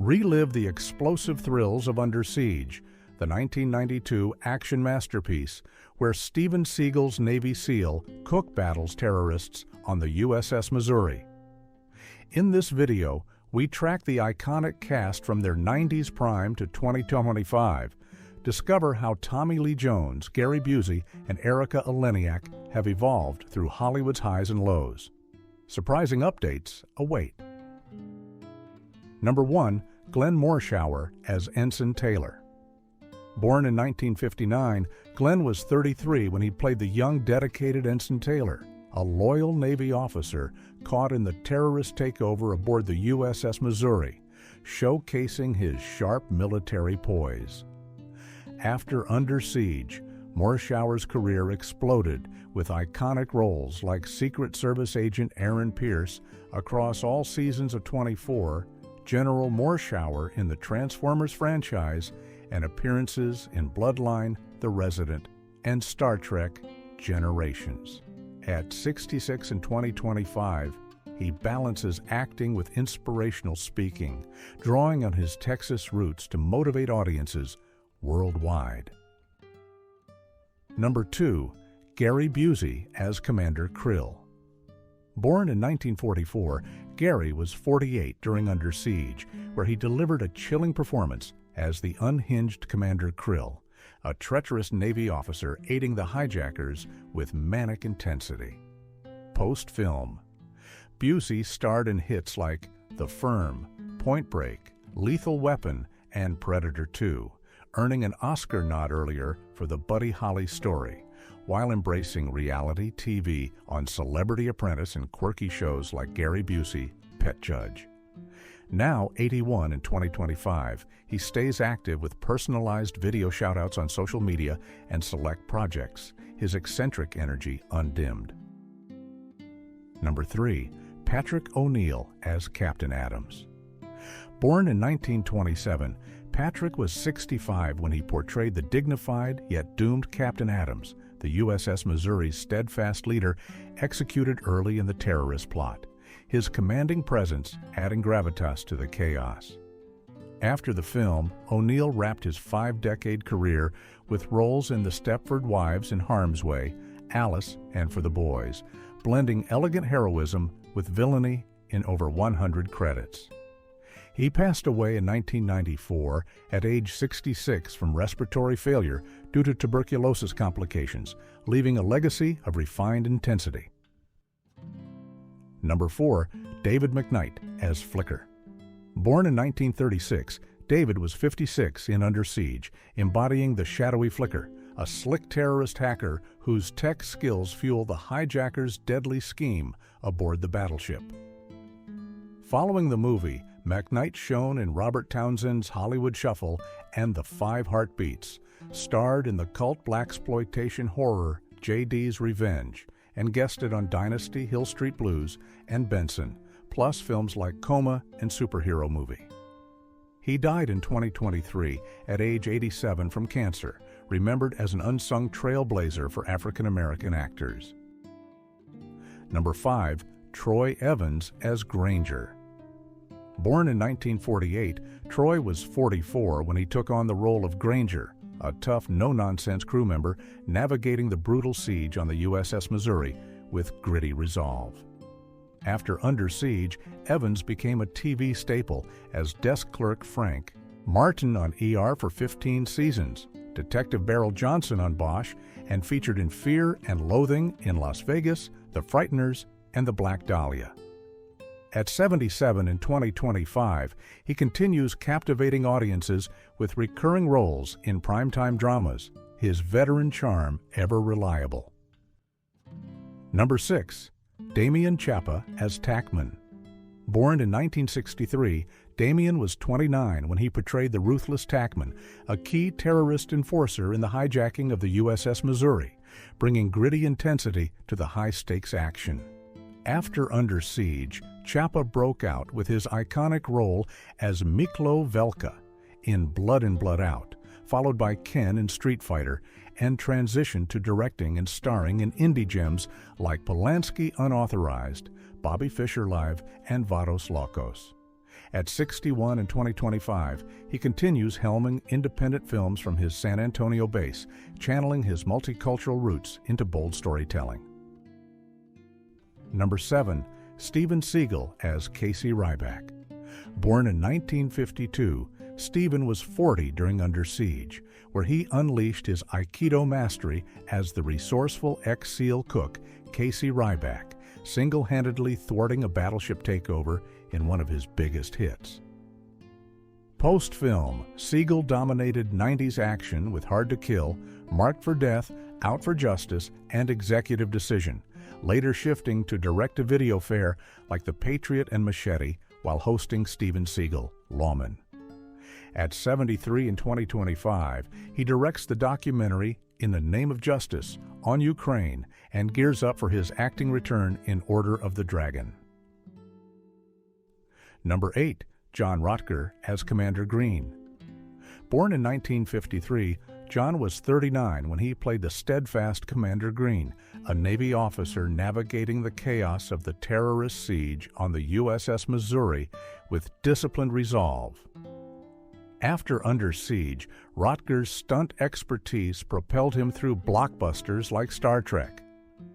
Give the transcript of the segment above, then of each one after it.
Relive the explosive thrills of Under Siege, the 1992 action masterpiece where Steven Seagal's Navy SEAL Cook battles terrorists on the USS Missouri. In this video, we track the iconic cast from their 90s prime to 2025, discover how Tommy Lee Jones, Gary Busey, and Erika Eleniak have evolved through Hollywood's highs and lows. Surprising updates await. Number 1. Glenn Morshower as Ensign Taylor. Born in 1959, Glenn was 33 when he played the young, dedicated Ensign Taylor, a loyal Navy officer caught in the terrorist takeover aboard the USS Missouri, showcasing his sharp military poise. After Under Siege, Morshower's career exploded with iconic roles like Secret Service agent Aaron Pierce across all seasons of 24, General Morshower in the Transformers franchise, and appearances in Bloodline, The Resident, and Star Trek Generations. At 66 in 2025, he balances acting with inspirational speaking, drawing on his Texas roots to motivate audiences worldwide. Number 2. Gary Busey as Commander Krill. Born in 1944, Gary was 48 during Under Siege, where he delivered a chilling performance as the unhinged Commander Krill, a treacherous Navy officer aiding the hijackers with manic intensity. Post-film, Busey starred in hits like The Firm, Point Break, Lethal Weapon, and Predator 2, earning an Oscar nod earlier for the Buddy Holly story, while embracing reality TV on Celebrity Apprentice and quirky shows like Gary Busey, Pet Judge. Now 81 in 2025, he stays active with personalized video shoutouts on social media and select projects, his eccentric energy undimmed. Number 3. Patrick O'Neill as Captain Adams. Born in 1927, Patrick was 65 when he portrayed the dignified yet doomed Captain Adams, the USS Missouri's steadfast leader, executed early in the terrorist plot, his commanding presence adding gravitas to the chaos. After the film, O'Neill wrapped his 5-decade career with roles in The Stepford Wives in Harm's Way, Alice, and For the Boys, blending elegant heroism with villainy in over 100 credits. He passed away in 1994 at age 66 from respiratory failure due to tuberculosis complications, leaving a legacy of refined intensity. Number 4. David McKnight as Flicker. Born in 1936, David was 56 in Under Siege, embodying the shadowy Flicker, a slick terrorist hacker whose tech skills fuel the hijackers' deadly scheme aboard the battleship. Following the movie, McKnight shone in Robert Townsend's Hollywood Shuffle and The Five Heartbeats, starred in the cult blaxploitation horror J.D.'s Revenge, and guested on Dynasty, Hill Street Blues, and Benson, plus films like Coma and Superhero Movie. He died in 2023 at age 87 from cancer, remembered as an unsung trailblazer for African-American actors. Number 5. Troy Evans as Granger. Born in 1948, Troy was 44 when he took on the role of Granger, a tough, no-nonsense crew member navigating the brutal siege on the USS Missouri with gritty resolve. After Under Siege, Evans became a TV staple as desk clerk Frank, Martin on ER for 15 seasons, Detective Beryl Johnson on Bosch, and featured in Fear and Loathing in Las Vegas, The Frighteners, and The Black Dahlia. At 77 in 2025, he continues captivating audiences with recurring roles in primetime dramas, his veteran charm ever reliable. Number 6. Damian Chapa as Tackman. Born in 1963, Damian was 29 when he portrayed the ruthless Tackman, a key terrorist enforcer in the hijacking of the USS Missouri, bringing gritty intensity to the high-stakes action. After Under Siege, Chapa broke out with his iconic role as Miklo Velka in Blood In, Blood Out, followed by Ken in Street Fighter, and transitioned to directing and starring in indie gems like Polanski Unauthorized, Bobby Fischer Live, and Vados Locos. At 61 in 2025, he continues helming independent films from his San Antonio base, channeling his multicultural roots into bold storytelling. Number 7. Steven Seagal as Casey Ryback. Born in 1952, Steven was 40 during Under Siege, where he unleashed his Aikido mastery as the resourceful ex-SEAL cook Casey Ryback, single-handedly thwarting a battleship takeover in one of his biggest hits. Post-film, Seagal dominated 90s action with Hard to Kill, Marked for Death, Out for Justice, and Executive Decision, later shifting to direct-to-video fare like The Patriot and Machete while hosting Steven Seagal, Lawman. At 73 in 2025, he directs the documentary In the Name of Justice on Ukraine and gears up for his acting return in Order of the Dragon. Number 8. John Rotker as Commander Green. Born in 1953, John was 39 when he played the steadfast Commander Green, a Navy officer navigating the chaos of the terrorist siege on the USS Missouri with disciplined resolve. After Under Siege, Rotker's stunt expertise propelled him through blockbusters like Star Trek,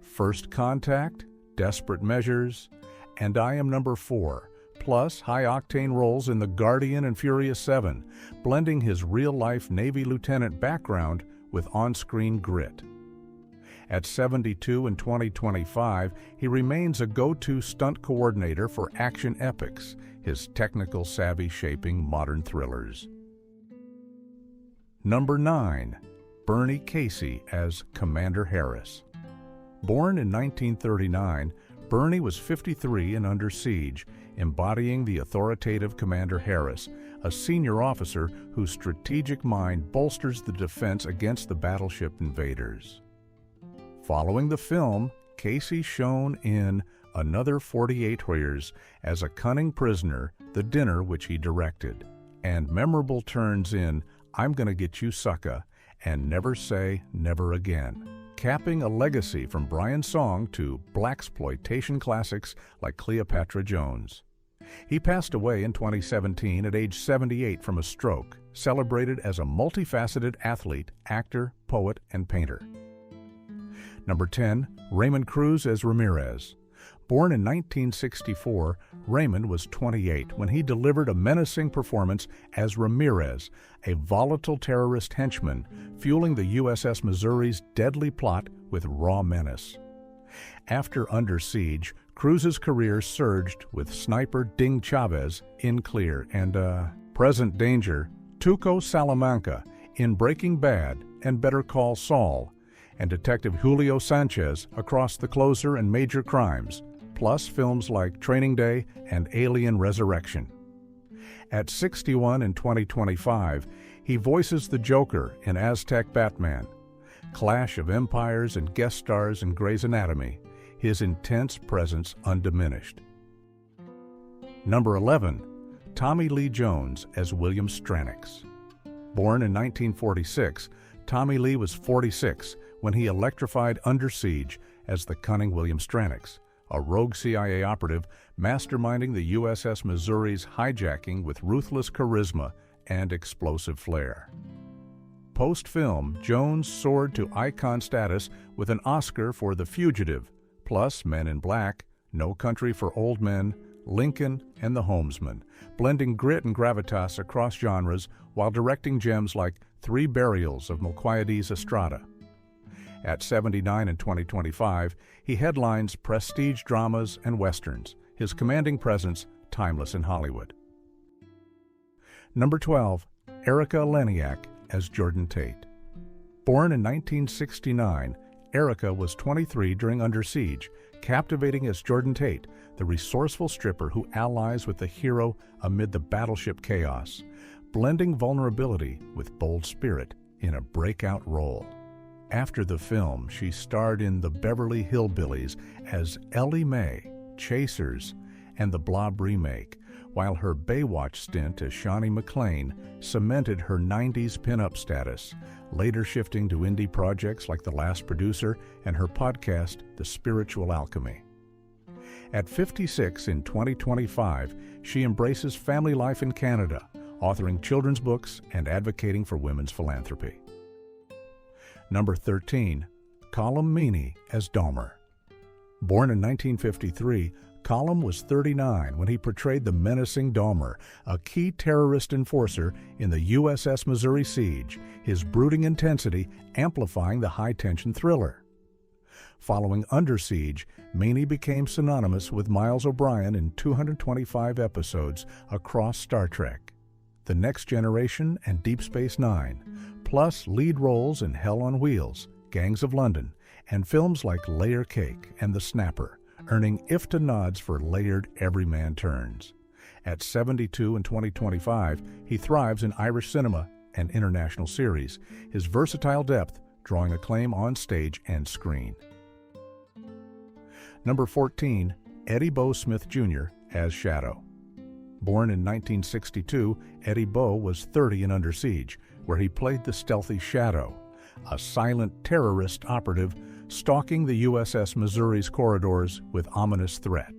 First Contact, Desperate Measures, and I Am Number 4, plus high-octane roles in The Guardian and Furious 7, blending his real-life Navy lieutenant background with on-screen grit. At 72 in 2025, he remains a go-to stunt coordinator for action epics, his technical savvy shaping modern thrillers. Number 9. Bernie Casey as Commander Harris. Born in 1939, Bernie was 53 and Under Siege, embodying the authoritative Commander Harris, a senior officer whose strategic mind bolsters the defense against the battleship invaders. Following the film, Casey shone in Another 48 Hours as a cunning prisoner, The Dinner, which he directed, and memorable turns in I'm Gonna Get You Sucka and Never Say Never Again, capping a legacy from Brian Song to blaxploitation classics like Cleopatra Jones. He passed away in 2017 at age 78 from a stroke, celebrated as a multifaceted athlete, actor, poet, and painter. Number 10. Raymond Cruz as Ramirez. Born in 1964, Raymond was 28 when he delivered a menacing performance as Ramirez, a volatile terrorist henchman, fueling the USS Missouri's deadly plot with raw menace. After Under Siege, Cruz's career surged with sniper Ding Chavez in Clear and present danger Tuco Salamanca in Breaking Bad and Better Call Saul, and Detective Julio Sanchez across The Closer and Major Crimes, plus films like Training Day and Alien Resurrection. At 61 in 2025, he voices the Joker in Aztec Batman, Clash of Empires and guest stars in Grey's Anatomy, his intense presence undiminished. Number 11. Tommy Lee Jones as William Stranix. Born in 1946, Tommy Lee was 46 when he electrified Under Siege as the cunning William Stranix, a rogue CIA operative masterminding the USS Missouri's hijacking with ruthless charisma and explosive flair. Post-film, Jones soared to icon status with an Oscar for The Fugitive, plus Men in Black, No Country for Old Men, Lincoln, and The Homesman, blending grit and gravitas across genres while directing gems like Three Burials of Melquiades Estrada. At 79 in 2025, he headlines prestige dramas and westerns, his commanding presence timeless in Hollywood. Number 12. Erica Leniak as Jordan Tate. Born in 1969, Erica was 23 during Under Siege, captivating as Jordan Tate, the resourceful stripper who allies with the hero amid the battleship chaos, blending vulnerability with bold spirit in a breakout role. After the film, she starred in The Beverly Hillbillies as Ellie Mae, Chasers, and the Blob remake, while her Baywatch stint as Shawnee MacLaine cemented her 90s pinup status, later shifting to indie projects like The Last Producer and her podcast, The Spiritual Alchemy. At 56 in 2025, she embraces family life in Canada, authoring children's books and advocating for women's philanthropy. Number 13. Colm Meaney as Dahmer. Born in 1953, Colm was 39 when he portrayed the menacing Dahmer, a key terrorist enforcer in the USS Missouri siege, his brooding intensity amplifying the high-tension thriller. Following Under Siege, Meaney became synonymous with Miles O'Brien in 225 episodes across Star Trek, The Next Generation, and Deep Space Nine, plus lead roles in Hell on Wheels, Gangs of London, and films like Layer Cake and The Snapper, earning IFTA nods for layered everyman turns. At 72 in 2025, he thrives in Irish cinema and international series, his versatile depth drawing acclaim on stage and screen. Number 14. Eddie Bo Smith Jr. as Shadow. Born in 1962, Eddie Bo was 30 in Under Siege, where he played the stealthy Shadow, a silent terrorist operative stalking the USS Missouri's corridors with ominous threat.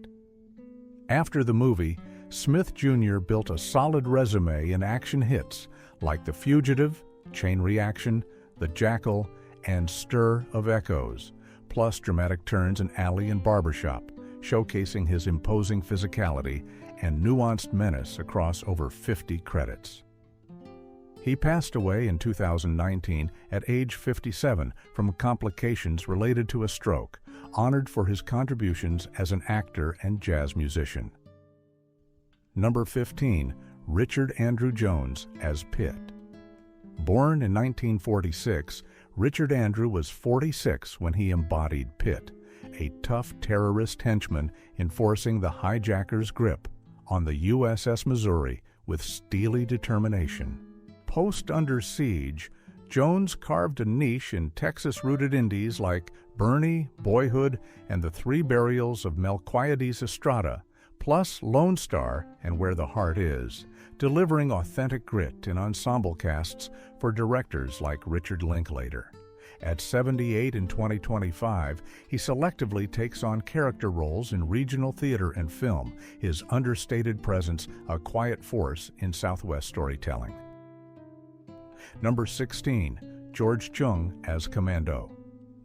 After the movie, Smith Jr. built a solid resume in action hits like The Fugitive, Chain Reaction, The Jackal, and Stir of Echoes, plus dramatic turns in Alley and Barbershop, showcasing his imposing physicality and nuanced menace across over 50 credits. He passed away in 2019 at age 57 from complications related to a stroke, honored for his contributions as an actor and jazz musician. Number 15. Richard Andrew Jones as Pitt. Born in 1946, Richard Andrew was 46 when he embodied Pitt, a tough terrorist henchman enforcing the hijacker's grip on the USS Missouri with steely determination. Post-Under Siege, Jones carved a niche in Texas-rooted indies like Bernie, Boyhood, and The Three Burials of Melquiades Estrada, plus Lone Star and Where the Heart Is, delivering authentic grit in ensemble casts for directors like Richard Linklater. At 78 in 2025, he selectively takes on character roles in regional theater and film, his understated presence a quiet force in Southwest storytelling. Number 16. George Chung as Commando.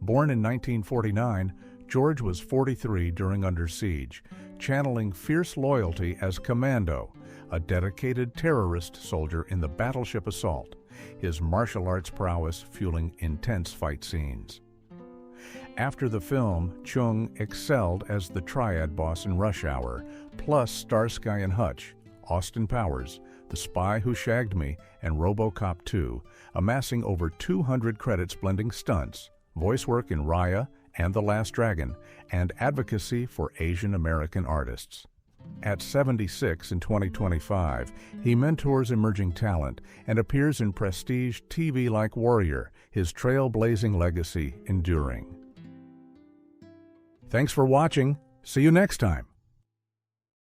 Born in 1949, George was 43 during Under Siege, channeling fierce loyalty as Commando, a dedicated terrorist soldier in the battleship assault, his martial arts prowess fueling intense fight scenes. After the film, Chung excelled as the triad boss in Rush Hour, plus Starsky and Hutch, Austin Powers, The Spy Who Shagged Me, and RoboCop 2, amassing over 200 credits blending stunts, voice work in Raya and The Last Dragon, and advocacy for Asian American artists. At 76 in 2025, he mentors emerging talent and appears in prestige TV like Warrior, his trailblazing legacy enduring. Thanks for watching. See you next time.